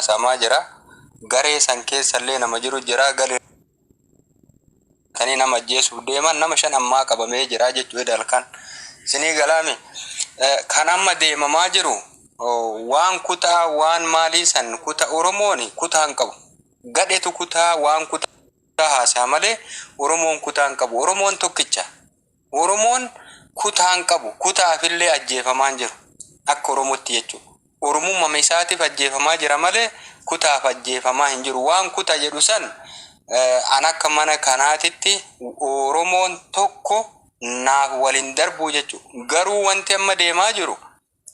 haasamaa jira. Garee san keessallee nama jiru jira. Garee tanii nama ajjeesuuf deeman nama 5 ammaa qabamee jira jechuudha halkan. Isinii galaame kan amma deemamaa jiru waan kutaa waan maalii san kutaa Oromooni kutaa hin qabu. Gadheetu kutaa waan kutaa haasaa malee Oromoon kutaa hin qabu. Oromoon tokkicha. Oromoon kutaa hin qabu. Kutaafillee ajjeefamaa jiru. Akka Oromootti jechuudha. Oromummaa isaatiif ajjeefamaa jira malee kutaaf ajjeefamaa hin jiru. Waan kutaa jedhu san an akka mana kanaatitti Oromoon tokko naaf waliin darbuu jechuudha. Garuu wanti amma deemaa jiru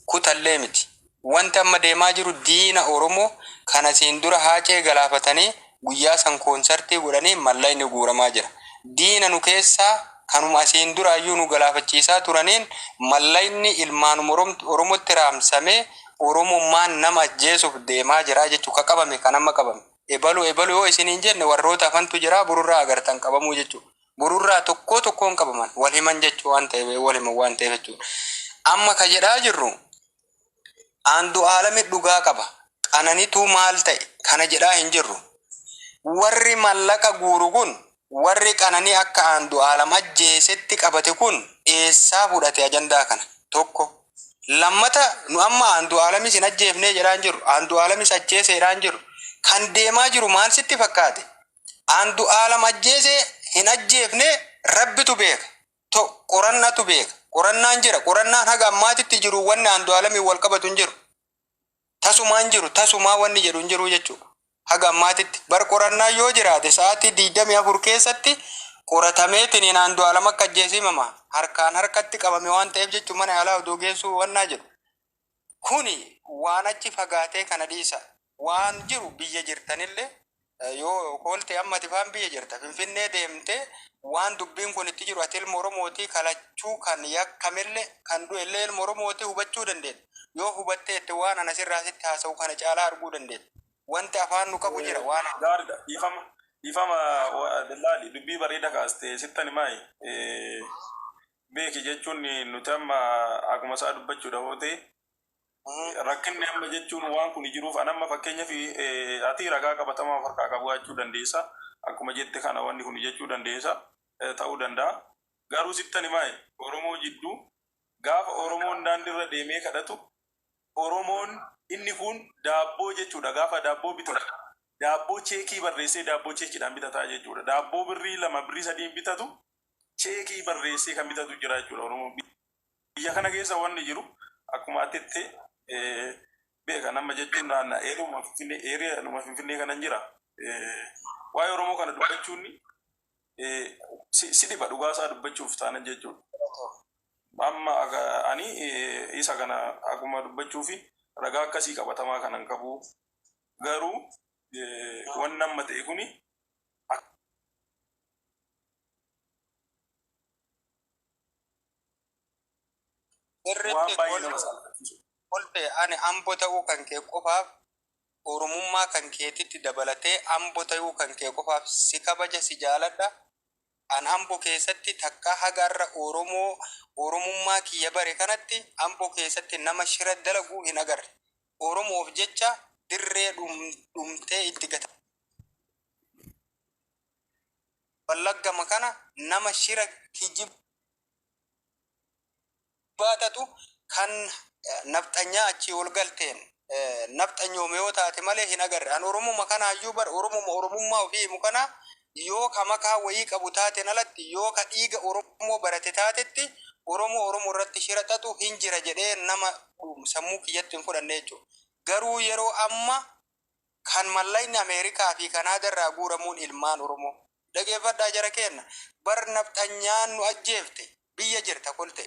kutallee miti. Wanti amma deemaa jiru diina Oromoo kana siin dura haacee galaafatanii guyyaa san koonsartii godhanii mallayni guuramaa jira. Diina nu keessaa kanuma asiin dura ayyuu nu galaafachiisaa turaniin mallayni ilmaanuma Oromootti raamsamee Oromummaan nama ajjeesuuf deemaa jira jechuudha. Qabame kan amma qabame. Ebalu yoo isiniin jenne warroota afantu jira bururraa agartan qabamuu jechuudha. Bururraa tokkoon qabaman wal himan jechuu waan ta'eef wal himan waan ta'eef jechuudha. Amma ka jedhaa jirru aandu aalami dhugaa qaba. Qananiitu maal ta'e kana jedhaa hin jirru. Warri mallaqa guuru kun warri qananii akka aandu aalam ajjeesetti qabate kun eessaa fudhate ajandaa kana tokko. Lammata nu amma aandu aalami sin ajjeefnee jedhaan jirru. Aandu aalamis ajjeesee jedhaan jirru. Kan deemaa jiru maal sitti fakkaate? Aandu aalam ajjeesee hin ajjeefne rabbitu beeka. Qorannatu beeka. Qorannaan jira. Qorannaan haga ammaatitti jiru wanni aandu aalami wal qabatu hin jiru. Tasumaan jiru. Tasumaa wanni jedhu hin jiru jechuudha. Haga ammaatitti bar qorannaa yoo jiraate sa'aatii 24 keessatti qoratameetiin aandu aalam akka ajjeesimamaa harkaan harkatti qabame waan ta'eef jechuun mana yaalaa oduu geessuu wannaa jedhu. Kuni waan achi fagaatee kana dhiisa. Waan jiru biyya jirtanillee yoo koolte amma tifaan biyya jirta Finfinnee deemte waan dubbiin kun itti jiru ati ilma Oromootii kalachuu kan yakkamillee kan du'ellee ilma Oromootii hubachuu dandeenya. Yoo hubattee itti waan ana sirraa sitti haasa'u kana caalaa arguu dandeenya. Wanti afaan nu qabu jira waan gaariidha. Ifama dallaali dubbii bareeda kaaste sittani maayi beeki jechuun nuti amma akkuma isaa dubbachuudha yoo ta'e rakkinni amma jechuun waan kun jiruuf anamma fakkeenyaaf ati ragaa qabatamaa of harkaa qabu jechuu dandeessa. Akkuma jette kana wanni kun jechuu dandeessa ta'uu danda'a. Garuu sittani maayi Oromoo jidduu gaafa Oromoon daandiirra deemee kadhatu Oromoon inni kun daabboo jechuudha. Gaafa daabboo bitatu daabboo cheekii barreessee daabboo cheekiidhaan bitataa jechuudha. Daabboo birrii 2 birrii 3 bitatu cheekii barreessee kan bitatu jira jechuudha. Oromoon biyya kana keessa wanni jiru akkuma atitti beeka nama jechuun naannaa eeruma Finfinnee kanan jira. Waa'ee Oromoo kana dubbachuun si dhiba dhugaasaa dubbachuuf taanan jechuudha. Amma ani isa kana akkuma dubbachuufi ragaa akkasii qabatamaa kanan qabu. Garuu waan amma ta'e kuni waan baay'ee nama salphisiisu. Kolte ani ambo ta'uu kan kee qofaaf Oromummaa kan keetitti dabalatee ambo ta'uu kan kee qofaaf si kabaja si jaaladha. An ambo keessatti takka hagarra Oromummaa kiyya bare kanatti ambo keessatti nama shira dalaguu hin agarre. Oromoof jecha dirree dhumtee itti gata. Wallagga makana nama shira kijibbaatatu kan nafxanyaa achi ol galteen nafxanyoome yoo taate malee hin agarre. An Oromuma kana hayyuu bar Oromummaa ofii himu kana yoo ka makaa wayii qabu taateen alatti yoo ka dhiiga Oromoo barate taatetti Oromoo irratti shiraxatu hin jira jedhee nama sammuu kiyyatti hin fudhanne jechuudha. Garuu yeroo amma kan mallayni Ameerikaa fi Kanaadarraa guuramuun ilmaan Oromoo dhageeffadhaa jara kenna bar nafxanyaan nu ajjeefte biyya jirta kolte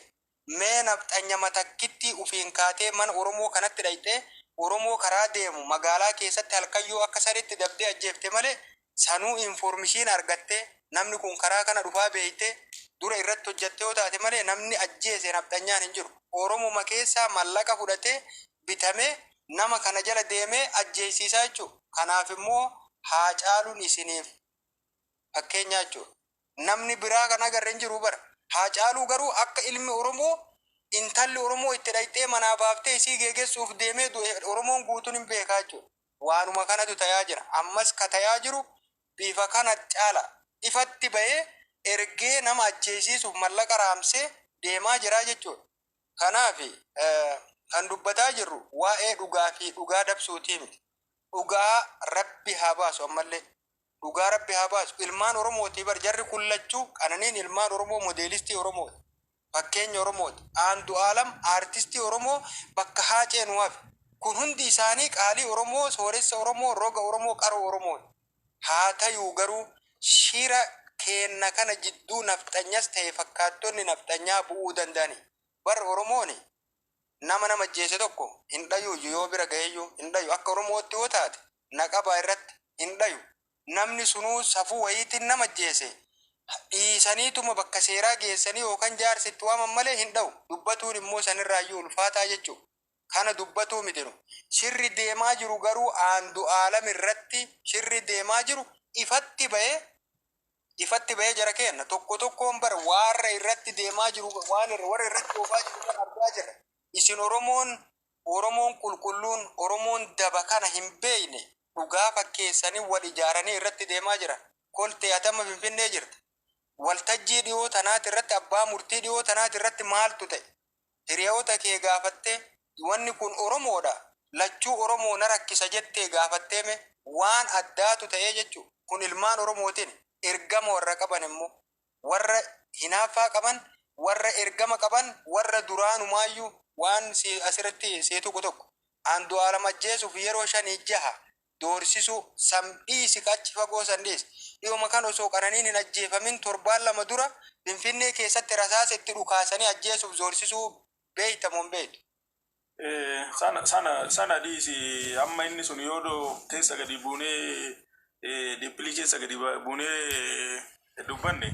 mee nafxanya matakkitti ufiin kaatee mana Oromoo kanatti dhayxee Oromoo karaa deemu magaalaa keessatti halkayyoo akka sadiitti dabdee ajjeefte malee sanuu informishiin argattee namni kun karaa kana dhufaa beeytee dura irratti hojjattee yoo taate malee namni ajjeese nafxanyaan hin jiru. Oromuma keessaa mallaqa fudhatee bitamee nama kana jala deemee ajjeesiisaa jechuudha. Kanaaf immoo haa caaluun isiniif fakkeenyaa jechuudha. Namni biraa kan agarre hin jiru bara. Haa caaluu garuu akka ilmi Oromoo intalli Oromoo itti dhayxee manaa baaftee isii geegessuuf deemee Oromoon guutuun hin beekaa jechuudha. waanuma kanatu tayaa jira. Ammas ka tayaa jiru bifa kana caala ifatti ba'ee ergee nama ajjeesiisuuf mallaqa raamsee deemaa jira jechuudha. Kanaaf kan dubbataa jirru waa'ee dhugaa fi dhugaa dabsuutii miti. Dhugaa Rabbi haa baasu ammallee. Dhugaa Rabbi haa baasu. Ilmaan Oromootii bar jarri kullachuu qananiin ilmaan Oromoo modeelistii Oromooti. Fakkeenya Oromooti. Aandu Aalam aartistii Oromoo bakka haaceen waafi. Kun hundi isaanii qaalii Oromoo, sooressa Oromoo, roga Oromoo, qaroo Oromooti. Haa ta'uu garuu shira keenna kana jidduu nafxanyas ta'e fakkaattonni nafxanyaa bu'uu danda'ani. Bar Oromooni nama ajjeese tokko hin dhayu yoo bira ga'eeyyuu hin dhayu. Akka Oromootti yoo taate naqabaa irratti hin dhayu. Namni sunuu safuu wayiitiin nama ajjeese dhiisaniituma bakka seeraa geessanii yookaan jaarsitti waaman malee hin dhayu. Dubbatuun immoo sanirraayyuu ulfaataa jechuudha. Kana dubbatuu miti. Shirri deemaa jiru garuu aandu aalam irratti shirri deemaa jiru ifatti ba'ee jara kenna tokko tokkoon bara warra irratti deemaa jiru waan warra irratti oofaa jiru kan argaa jirra. Isin Oromoon qulqulluun Oromoon daba kana hin beekne dhugaa fakkeessanii wal ijaaranii irratti deemaa jira. Koltee atama Finfinnee jirti. Waltajjii dhiyoo tanaati irratti abbaa murtii dhiyoo tanaati irratti maaltu ta'e? Hiriyoota kee gaafattee wanni kun Oromoodha. Lachuu Oromoo na rakkisa jettee gaafatteeme waan addaatu ta'ee jechuudha. Kun ilmaan Oromootiin ergama warra qaban immoo warra hinaaffaa qaban, warra ergama qaban, warra duraanumayyuu waan asirratti seetu tokko aandu aalam ajjeesuuf yeroo 5-6 doorsisuu samdhii siqachi fagoo sandees dhiyooma kan osoo qananiin hin ajjeefamin 7 dura Finfinnee keessatti rasaasa itti dhukaasanii ajjeesuuf doorsisuu beeytamuun beeytu. Sana dhiisi amma inni sun yoo keessa gadi buunee dippilii keessa gadi buunee dubbanne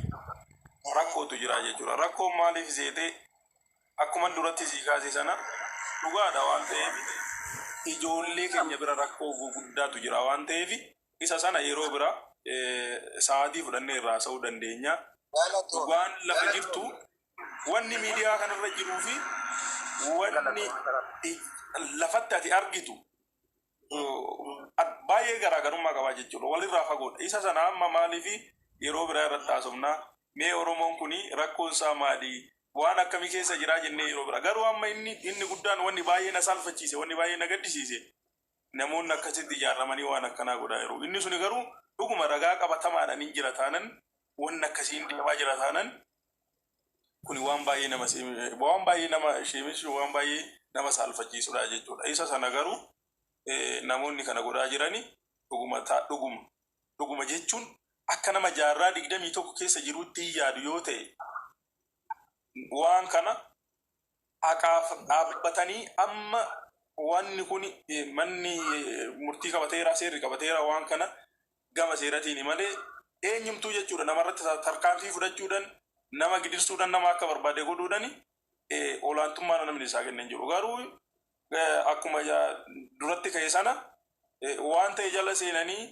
rakkootu jira jechuudha. Rakkoon maaliif seetee akkuma duratti sii kaase sana dhugaadha waan ta'eef ijoollee keenya bira rakkoo guddaatu jira waan ta'eef isa sana yeroo bira sa'aatii fudhannee irraa sa'uu dandeenya. Dhugaan lafa jirtu wanni miidiyaa kanarra jiruu fi wanni lafatti ati argitu baay'ee garaagarummaa qabaa jechuudha. Walirraa fagoodha. Isa sana amma maaliif yeroo biraa irratti haasofnaa mee Oromoon kuni rakkoon isaa maali? Waan akkamii keessa jiraa jennee yeroo biraa. Garuu amma inni guddaan wanni baay'ee na salphachiise, wanni baay'ee na gaddisiise namoonni akkasitti ijaarramanii waan akkanaa godhaa yeroo. Inni suni garuu dhuguma ragaa qabatamaadhaan hin jira taanan wanni akkasiin deemaa jira taanan kuni waan baay'ee nama sheemissu waan baay'ee nama salphachiisudha jechuudha. Isa sana garuu namoonni kana godhaa jirani dhuguma jechuun akka nama jaarraa 21 keessa jirutti yaadu yoo ta'e waan kana akaaf dhaabbatanii amma wanni kun manni murtii qabateera seerri qabateera waan kana gama seeratiin malee eenyumtuu jechuudha namarratti tarkaanfii fudhachuudhaan nama gidirsuudhaan nama akka barbaade godhuudhaan olaantummaa namni isaa kennan jiru. Garuu akkuma duratti ka'e sana waan ta'e jala seenanii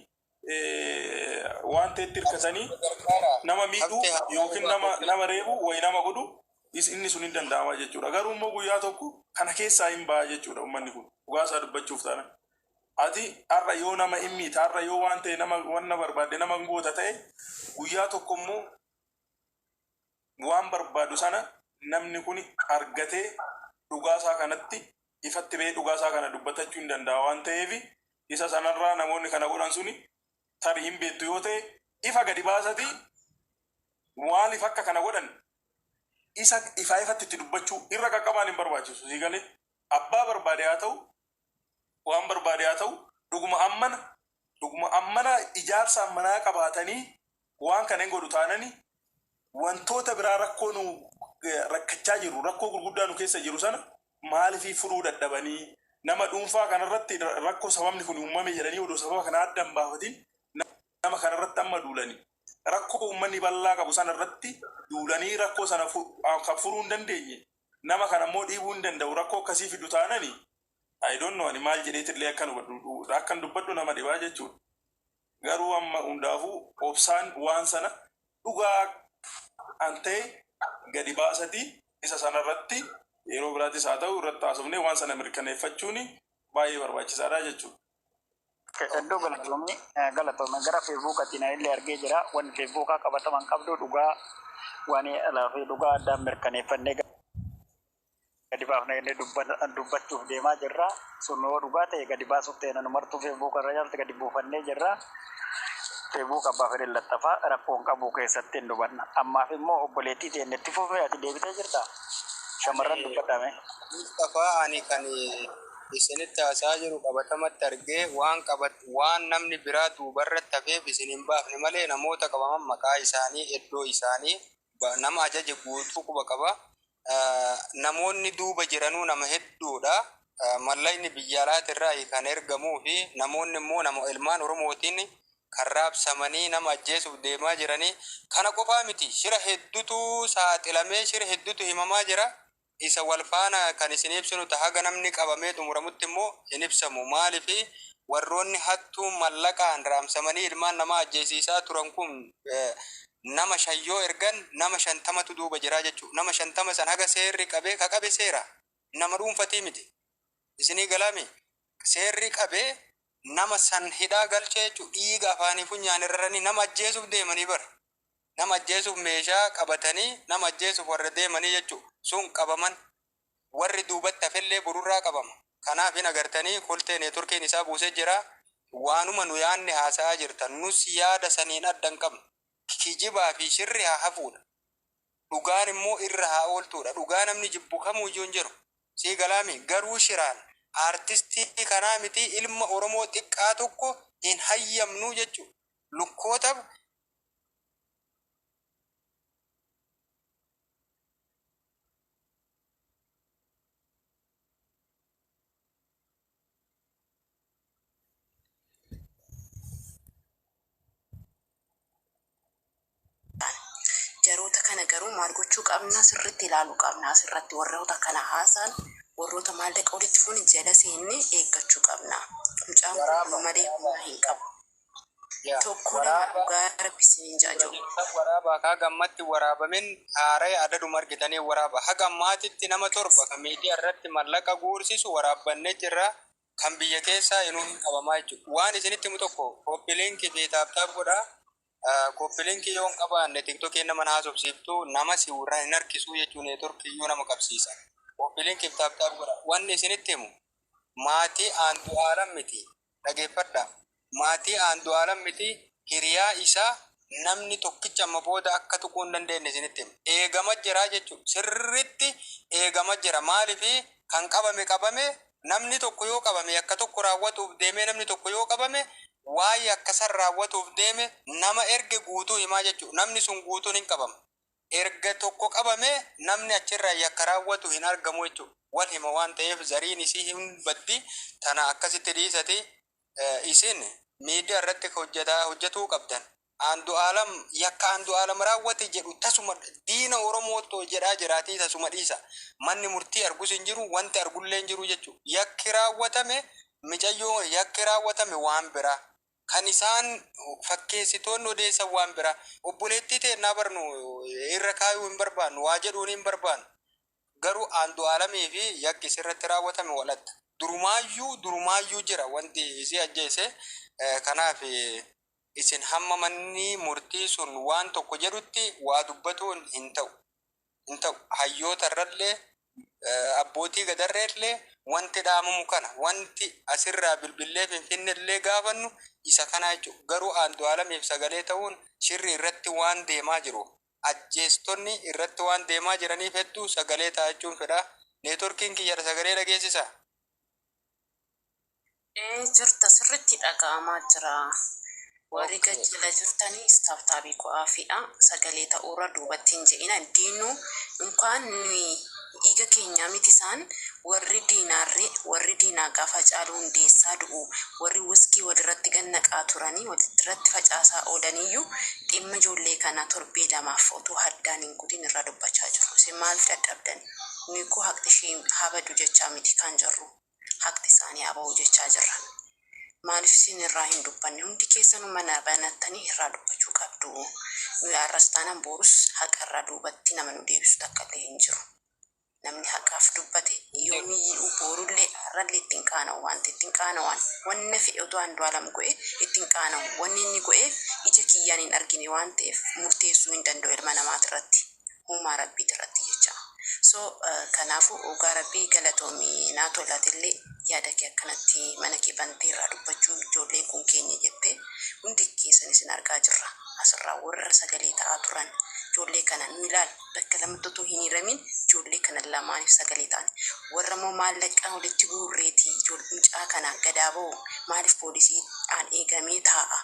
waan ta'etti hirkatanii nama miidhuu yookiin nama reebu wayi nama godhu inni sun hin danda'ama jechuudha. Garuu immoo guyyaa tokko kana keessaa hin ba'a jechuudha uummanni kun dhugaasaa dubbachuuf taana. Ati har'a yoo nama himmiit har'a yoo waan ta'e nama wanna barbaade nama goota ta'e guyyaa tokko immoo waan barbaadu sana namni kun argatee dhugaasaa kanatti ifatti ba'ee dhugaasaa kana dubbatachuu hin danda'a waan ta'eef isa sanarraa namoonni kana godhan suni tarii hin beektu yoo ta'e ifa gadi baasati maaliif akka kana godhan isa ifatti itti dubbachuu irra qaqqabaan hin barbaachisu sii galee abbaa barbaade haa ta'u waan barbaade haa ta'u dhuguma ammana ijaarsa ammanaa qabaatanii waan kana hin godhu taananii wantoota biraa rakkoo nu rakkachaa jiru rakkoo gurguddaa nu keessa jiru sana maaliif furuu dadhabanii nama dhuunfaa kanarratti rakkoo sababni kun uumame jedhanii odoo sababa kana adda hin baafatin nama kanarratti amma duulanii rakkoo uummanni bal'aa qabu sanarratti duulanii rakkoo sana kan furuu hin dandeenye nama kana immoo dhiibuu hin danda'u rakkoo akkasii fidu taananii I don't know ani maal jedheetillee akkan dubbadhu nama dhibaa jechuudha. Garuu amma hundaafuu obsaan waan sana dhugaa an ta'e gadi baasatii isa sanarratti yeroo biraattis haa ta'u irratti haasofnee waan sana mirkaneeffachuun baay'ee barbaachisaadha jechuudha. Iddoo galatoomii gara feesbuukaatiin illee argee jira. Wanni feesbuukaa qabataman qabdu dhugaa waan alaafii dhugaa addaan mirkaneeffannee gadi baafnee dubbachuuf deemaa jirra. Sunoo dhugaa ta'e gadi baasuuf ta'e nanu martuu feesbuuka irra jirti gadi buufannee jirra. Feesbuuka abbaa fedhe lattafaa rakkoon qabu keessatti hin dubanna. Ammaaf immoo obboleettii ta'e itti fufee ati deebitee jirta. Shamarran dubbadhame. Mustafa ani kan isinitti haasaa jiru qabatamatti argee waan namni biraa duubarratti hafeef isin hin baafne malee namoota qabaman maqaa isaanii iddoo isaanii nama ajaje guutuu quba qaba. Namoonni duuba jiranuu nama hedduudha. Mallayni biyya alaatirraa kan ergamuu fi namoonni immoo nama ilmaan Oromootiin kan raabsamanii nama ajjeesuuf deemaa jiranii kana qofaa miti. Shira hedduutu saaxilamee shira hedduutu himamaa jira. Isa wal faana kan isin ibsinu haga namni qabamee xumuramutti immoo hin ibsamu. Maaliif warroonni hattuu mallaqaan raamsamanii ilmaan namaa ajjeesiisaa turan kun nama shayyoo ergan nama 50tu duuba jira jechuudha. Nama 50 san haga seerri qabee ka qabe seera nama dhuunfatii miti. Isinii galaami seerri qabee nama san hidhaa galchee jechuudha. Dhiiga afaanii funyaan irranii nama ajjeesuuf deemanii bara. Nama ajjeesuuf meeshaa qabatanii nama ajjeesuuf warra deemanii jechuudha. Sun qabaman warri duubatti hafellee bururraa qabama. Kanaaf hin agartanii kolteen turkiin isaa buusee jira. Waanuma nu yaanne haasa'aa jirtan nus yaada saniin addan qabna. Kijibaa fi shirri haa hafuudha. Dhugaan immoo irra haa ooltuudha. Dhugaa namni jibbu kamuu iyyuu hin jiru. Sii galaami garuu shiraan artistii kanaa miti ilma Oromoo xiqqaa tokko hin hayyamnuu jechuudha. Lukkootaaf Jaroota kana garuu maal gochuu qabna sirriitti ilaaluu qabna asirratti warroota kana haasaan warroota maallaqa walitti fuun jala seennee eeggachuu qabna. Mucaan kun malee humna hin qabu. Tokko nama dhugaa rabbisiin jaajawu. Waraabaa kaa gammatti waraabamin haaree adaduma argitanii waraaba. Haga ammaatitti nama 7 kan miidiyaa irratti mallaqa guursisu waraabbannee jirra. Kan biyya keessaa inuu hin qabamaa jechuudha. Waan isinitti himu tokko koppiliinkii fi taaptaap godhaa. Koppiliinkii yoo hin qabaanne tiktokii nama haasofsiiftuu nama si warra hin harkisuu jechuun neetworkiyyuu nama qabsiisa. Koppiliinkii fi taaptaap godhaa. Wanni isinitti himu maatii aantu aalam miti. Dhageeffadhaa. Maatii aantu aalam miti hiriyaa isaa namni tokkicha amma booda akka tuquu hin dandeenye isinitti himu. Eegama jira jechuudha. Sirriitti eegama jira. Maaliif kan qabame namni tokko yoo qabame akka tokko raawwatuuf deemee namni tokko yoo qabame waa'ee akkasan raawwatuuf deeme nama erge guutuu himaa jechuudha. Namni sun guutuun hin qabamu. Erga tokko qabame namni achirraa yakka raawwatu hin argamu jechuudha. Wal hima waan ta'eef zariin isii hin baddi. Tana akkasitti dhiisati isin miidiyaa irratti hojjetuu qabdan. Aantu aalam yakka aantu aalam raawwate jedhu tasuma diina Oromooto jedhaa jiraatii tasuma dhiisa. Manni murtii argus hin jiru wanti argullee hin jiru jechuudha. Yakki raawwatame micayyoo yakki raawwatame waan biraa. Kan isaan fakkeessitoonni odeessan waan biraa. Obboleettii ta'e barnu irra kaayuu hin barbaannu waa jedhuun hin barbaannu. Garuu aantu aalamii fi yakki sirratti raawwatame walatta. Durumaayyuu jira wanti isii ajjeese. Kanaaf isin hamma manni murtii sun waan tokko jedhutti waa dubbatuun hin ta'u. Hayyoota irrallee abbootii gadarreellee wanti dhaamamu kana wanti asirraa bilbillee finfinnellee gaafannu isa kana jechuudha. Garuu aantu aalamiif sagalee ta'uun shirri irratti waan deemaa jiru. Ajjeestonni irratti waan deemaa jiraniif hedduu sagalee ta'achuun fedha. Neetworkiin kiyya sagalee dhageessisa. Jirta sirriitti dhaga'amaa jira. Warri gajjala jirtanii istaaftabii ko'aafiidha. Sagalee ta'uurra duubatti hin je'ina. Diinuu inkaan dhiiga keenyaa miti isaan warri diinaa gaafa caaluu hundeessaa du'u warri wiskii walirratti gannaqaa turanii walirratti facaasaa oolaniyyuu dhimma ijoollee kana torbee lamaaf otoo haddaan hin guutin irra dubbachaa jiru. Isin maal dadhabdan? Nuyi koo haqni ishee habadu jechaa miti kan jirru. Haqni isaanii haba'u jechaa jirra. Maaliif isin irraa hin dubbanne hundi keessanuu mana banattanii irraa dubbachuu qabdu. Nuyi arras taanaan boorus haqa irraa duubatti nama nu deebisu takka illee hin jiru. namni haqaaf dubbate yoomiyyuu boorullee har'allee ittiin qaana'u wanti ittiin qaana'an wanna fe'e otoo Andu'aalam go'e ittiin qaana'u wanni inni go'e ija kiyyaan hin argine waan ta'eef murteessuu hin danda'u ilma namaati uumaa rabbiiti irratti jecha. So kanaafuu ogaa rabbii galatoomii naa tolaatillee yaada kee akkanatti mana kee bantee irraa dubbachuu ijoolleen kun keenya jettee hundi keessan isin argaa jirra. Asirraa warra sagalee ta'aa turan ijoollee kana nu ilaal bakka lamatti otoo hin hiramin ijoollee kana lamaaniif sagalee ta'an warra immoo maallaqaan walitti guurreetii mucaa kana gadaaboo maaliif poolisii aan eegamee taa'a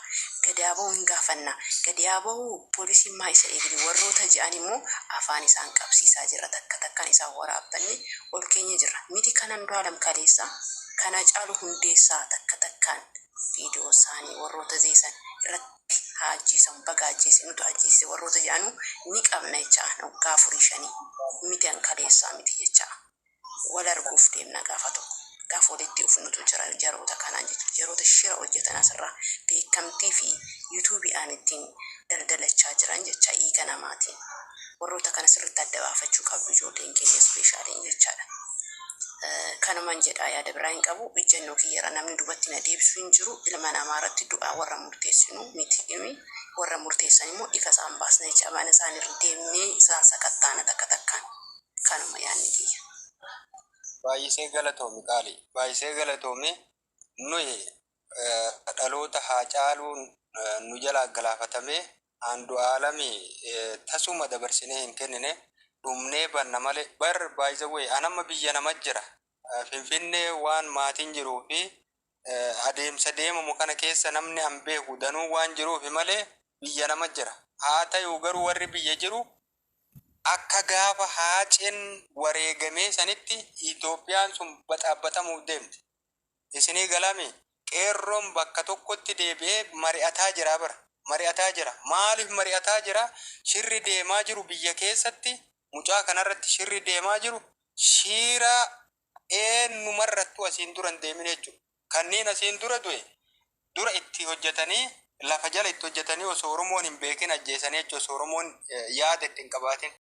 gadaaboo hin gaafanna gadaaboo poolisiin maa isa eegni warroota je'an immoo afaan isaan qabsiisaa jira takka takkaan isaan waraabbanne ol keenya jira miti kan Andu'aalam kaleessa kana caalu hundeessaa takka takkaan viidiyoo isaanii warroota zeesan irratti haa ajjeesan baga ajjeese nutu ajjeese warroota jedhanu ni qabna jecha waggaa 4-5 miti an kaleessaa miti jecha wal arguuf deemna gaafa tokko gaafa walitti ufnutu jira jaroota kanaan jechuudha jaroota shira hojjetan asirraa beekamtii fi yuutuubii aan ittiin daldalachaa jiran jecha hiika namaatiin warroota kana sirriitti adda baafachuu qabdu ijoolleen keenya ispeeshaaliin jechaadha. Kanumaan jedhaa yaada biraa hin qabu ejjennoo kiyyara namni dubbatti na deebisuu hin jiru ilma namaa irratti du'aa warra murteessinu miti warra murteessan immoo ifa isaan baasna jecha mana isaan irra deemnee isaan sakattaana takka takkaan kanuma yaadni kiyya. Baay'isee galatoomi qaalii baay'isee galatoomi nuyi dhaloota haa caaluun nu jalaa galaafatamee Andu'aalam tasuma dabarsinee hin kennine dhumnee banna malee bar baay'isa wayii anamma biyya nama jira finfinnee waan maatiin jiruu fi adeemsa deemamu kana keessa namni an beeku danuu waan jiruuf malee biyya nama jira haa ta'u garuu warri biyya jiru akka gaafa haaceen wareegamee sanitti Itoophiyaan sun baxaabatamuuf deemti isinii galame qeerroon bakka tokkotti deebi'ee mari'ataa jira bara mari'ataa jira maaliif mari'ataa jira shirri deemaa jiru biyya keessatti mucaa kanarratti shirri deemaa jiru shiira eenyumarrattu asiin dura hin deemin jechuudha kanneen asiin dura du'e dura itti hojjetanii lafa jala itti hojjetanii osoo Oromoon hin beekin ajjeesanii jechuudha osoo Oromoon yaada itti hin qabaatin